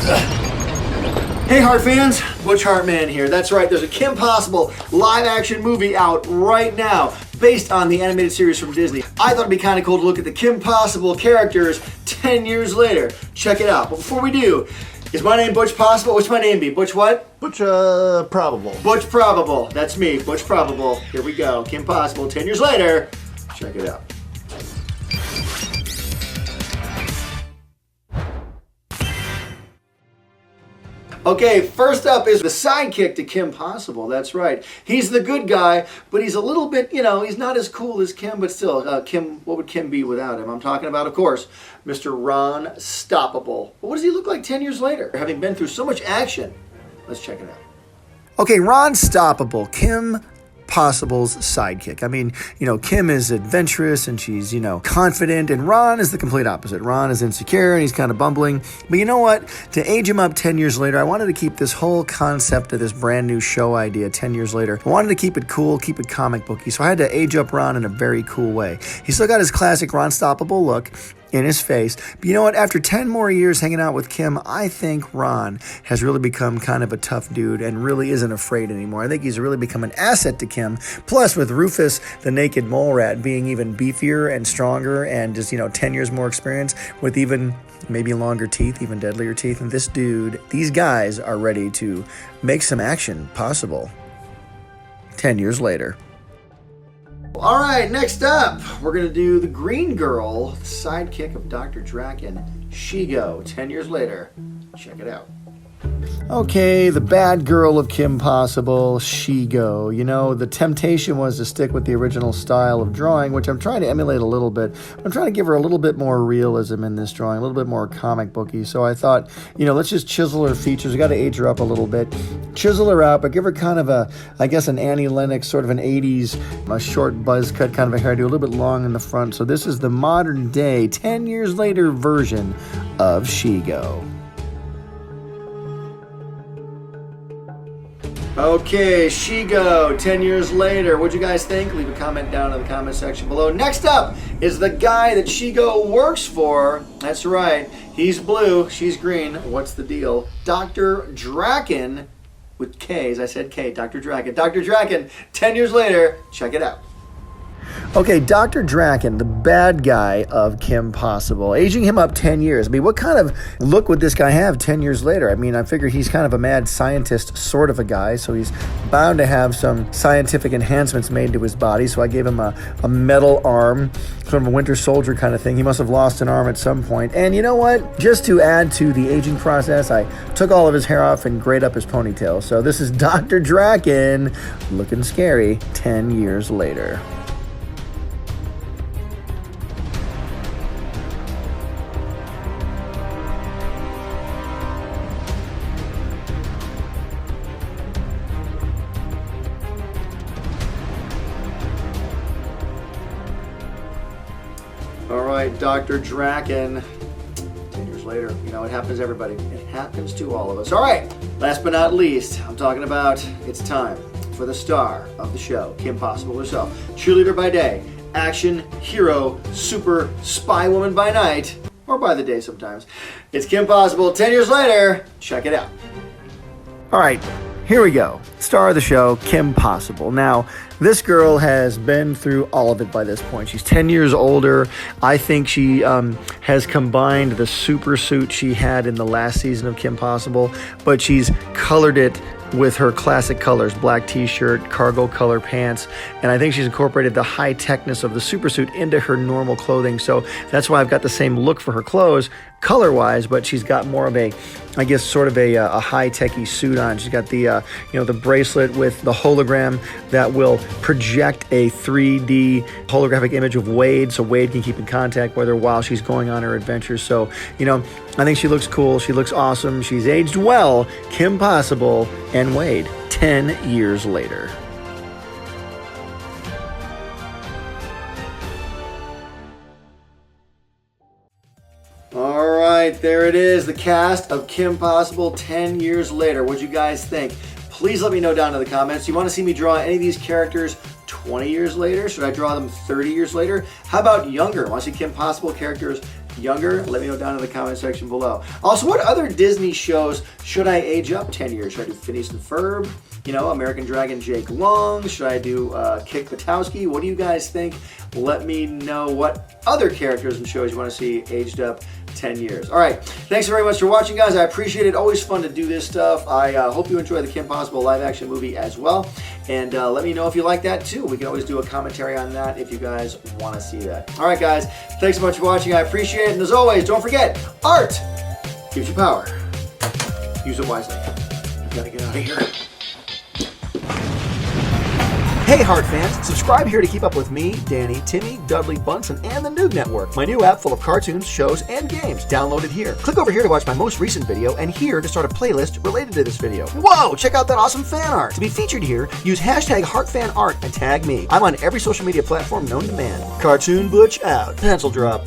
Hey Hart fans, Butch Hartman here. That's right, there's a Kim Possible live-action movie out right now based on the animated series from Disney. I thought it'd be kind of cool to look at the Kim Possible characters 10 years later. Check it out. But before we do, is my name Butch Possible? What's my name be? Butch what? Butch Probable. Butch Probable. That's me, Butch Probable. Here we go. Kim Possible 10 years later. Check it out. Okay, first up is the sidekick to Kim Possible. That's right. He's the good guy, but he's a little bit, he's not as cool as Kim, but still, Kim, what would Kim be without him? I'm talking about, of course, Mr. Ron Stoppable. But what does he look like 10 years later, having been through so much action? Let's check it out. Okay, Ron Stoppable, Kim Possible's sidekick. I mean, Kim is adventurous and she's, confident, and Ron is the complete opposite. Ron is insecure and he's kind of bumbling. But you know what? To age him up 10 years later, I wanted to keep this whole concept of this brand new show idea 10 years later. I wanted to keep it cool, keep it comic booky, so I had to age up Ron in a very cool way. He's still got his classic Ron Stoppable look in his face. But you know what? After 10 more years hanging out with Kim, I think Ron has really become kind of a tough dude and really isn't afraid anymore. I think he's really become an asset to Kim. Plus, with Rufus the Naked Mole Rat being even beefier and stronger and just, 10 years more experience with even maybe longer teeth, even deadlier teeth. And these guys are ready to make some action possible 10 years later. All right, next up, we're going to do the Green Girl, the sidekick of Dr. Draken, Shego, 10 years later. Check it out. Okay, the bad girl of Kim Possible, Shego. The temptation was to stick with the original style of drawing, which I'm trying to emulate a little bit. I'm trying to give her a little bit more realism in this drawing, a little bit more comic booky. So I thought, let's just chisel her features. We got to age her up a little bit. Chisel her out, but give her kind of an Annie Lennox, sort of an 80s, a short buzz cut kind of a hairdo, a little bit long in the front. So this is the modern day, 10 years later version of Shego. Okay, Shego, 10 years later. What'd you guys think? Leave a comment down in the comment section below. Next up is the guy that Shego works for. That's right. He's blue, she's green. What's the deal? Dr. Draken, with K's. I said K, Dr. Draken. Dr. Draken, 10 years later. Check it out. Okay, Dr. Draken, the bad guy of Kim Possible, aging him up 10 years. I mean, what kind of look would this guy have 10 years later? I mean, I figure he's kind of a mad scientist sort of a guy, so he's bound to have some scientific enhancements made to his body. So I gave him a metal arm, sort of a Winter Soldier kind of thing. He must have lost an arm at some point. And you know what? Just to add to the aging process, I took all of his hair off and grayed up his ponytail. So this is Dr. Draken, looking scary 10 years later. All right, Dr. Draken, 10 years later. It happens to everybody. It happens to all of us. All right, last but not least, I'm talking about it's time for the star of the show, Kim Possible herself. Cheerleader by day, action hero, super spy woman by night, or by the day sometimes. It's Kim Possible, 10 years later. Check it out. All right, here we go. Star of the show, Kim Possible. Now, this girl has been through all of it by this point. She's 10 years older. I think she has combined the super suit she had in the last season of Kim Possible, but she's colored it with her classic colors, black t-shirt, cargo color pants, and I think she's incorporated the high-techness of the supersuit into her normal clothing, so that's why I've got the same look for her clothes, color-wise, but she's got more of a, I guess, sort of a high-techy suit on. She's got the, the bracelet with the hologram that will project a 3D holographic image of Wade, so Wade can keep in contact with her while she's going on her adventures, so, I think she looks cool, she looks awesome, she's aged well, Kim Possible and Wade, 10 years later. All right, there it is, the cast of Kim Possible 10 years later. What'd you guys think? Please let me know down in the comments. You want to see me draw any of these characters 20 years later? Should I draw them 30 years later? How about younger? Want to see Kim Possible characters younger? Let me know down in the comment section below. Also, what other Disney shows should I age up 10 years? Should I do Phineas and Ferb? You know, American Dragon Jake Long? Should I do Kick Buttowski? What do you guys think? Let me know what other characters and shows you want to see aged up 10 years. All right. Thanks very much for watching, guys. I appreciate it. Always fun to do this stuff. I hope you enjoy the Kim Possible live action movie as well. And let me know if you like that too. We can always do a commentary on that if you guys want to see that. All right, guys. Thanks so much for watching. I appreciate it. And as always, don't forget, art gives you power. Use it wisely. I've got to get out of here. Hey Heart fans, subscribe here to keep up with me, Danny, Timmy, Dudley, Bunsen, and the Noog Network. My new app full of cartoons, shows, and games. Download it here. Click over here to watch my most recent video, and here to start a playlist related to this video. Whoa, check out that awesome fan art. To be featured here, use hashtag HeartFanArt and tag me. I'm on every social media platform known to man. Cartoon Butch out. Pencil drop.